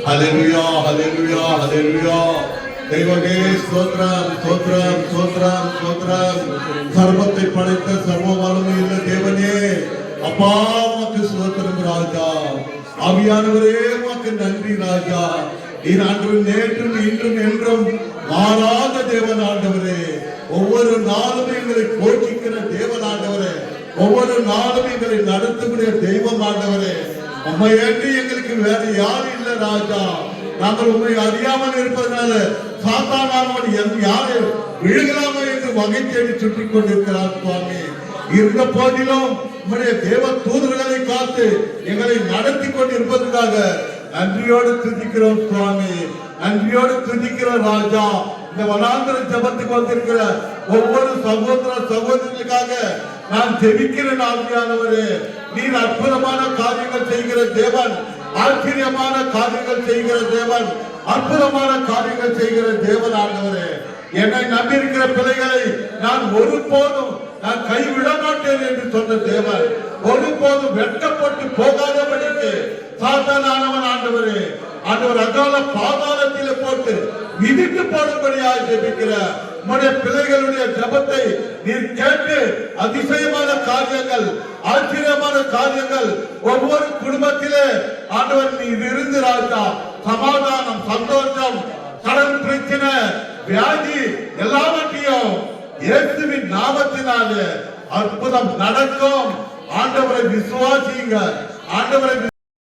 ஹல்லேலூயா ஹல்லேலூயா ஹல்லேலூயா. தெய்வமே ஸ்தோத்திரம் ஸ்தோத்திரம் ஸ்தோத்திரம் ஸ்தோத்திரம். சர்வத்தை படைத்த சர்வ வல்லமையுள்ள தேவனே அப்பா உமக்கு ஸ்தோத்திரம் ராஜா. ஆவியானவரே உமக்கு நன்றி ராஜா. நீர் ஆண்டவர் நேற்றும் இன்றும் என்றும் மாறாத தேவன் ஆண்டவரே. ஒவ்வொரு நாளும் எங்களை போஷிக்கிற தேவன் ஆண்டவரே. ஒவ்வொரு நாளும் எங்களை நடத்தக்கூடிய தெய்வம் ஆண்டவரே. உம்மை ஏற்றி எங்களுக்கு வேற யாரும் இல்ல ராஜா. நாங்கள் உண்மை அறியாமல் இருப்பதனால சாத்தானவன் யாரை விழுகலாமோ என்று வகை தேடி சுற்றிக் கொண்டிருக்கிறார் சுவாமி. இருந்த போதிலும் உம்முடைய தேவ தூதர்களை காத்து எங்களை நடத்தி கொண்டிருப்பதற்காக நன்றியோடு துதிக்கிறோம் சுவாமி. நன்றியோடு துதிக்கிறோம் ராஜா. இந்த வனாந்திர ஜபத்துக்கு வந்திருக்கிற ஒவ்வொரு சகோதர சகோதரிகளுக்காக நான் ஜெபிக்கிறேன் ஆவியானவரே. நீர் அற்புதமான காரியங்கள் செய்கிற தேவன், ஆச்சரியமான காரியங்கள் செய்கிற தேவன், அற்புதமான காரியங்கள் செய்கிற தேவன் ஆண்டவரே. என்னை நம்பியிருக்கிற பிள்ளைகளை நான் ஒருபோதும் நான் கைவிட மாட்டேன் என்று சொன்ன தேவன், ஒருபோதும் வெட்டப்பட்டு போகாதபடிக்கு சாத்தானானவன் ஆண்டவரே ஆண்டவர் அகால பாதாளத்திலே போட்டு மிதித்து போடும்படியாக ஜெபிக்கிற உம்முடைய பிள்ளைகளுடைய ஜெபத்தை நீர் கேட்டு அதிசயமான காரியங்கள், ஆச்சரியமான காரியங்கள் ஒவ்வொரு குடும்பத்திலே ஆண்டவர் நீர் இருந்து ராஜா சமாதானம், சந்தோஷம், கடன் பிரச்சனை, வியாதி எல்லாவற்றையும் இயேசுவின் நாமத்தினாலே அற்புதம் நடக்கும். ஆண்டவரை விசுவாசிங்க. ஆண்டவரை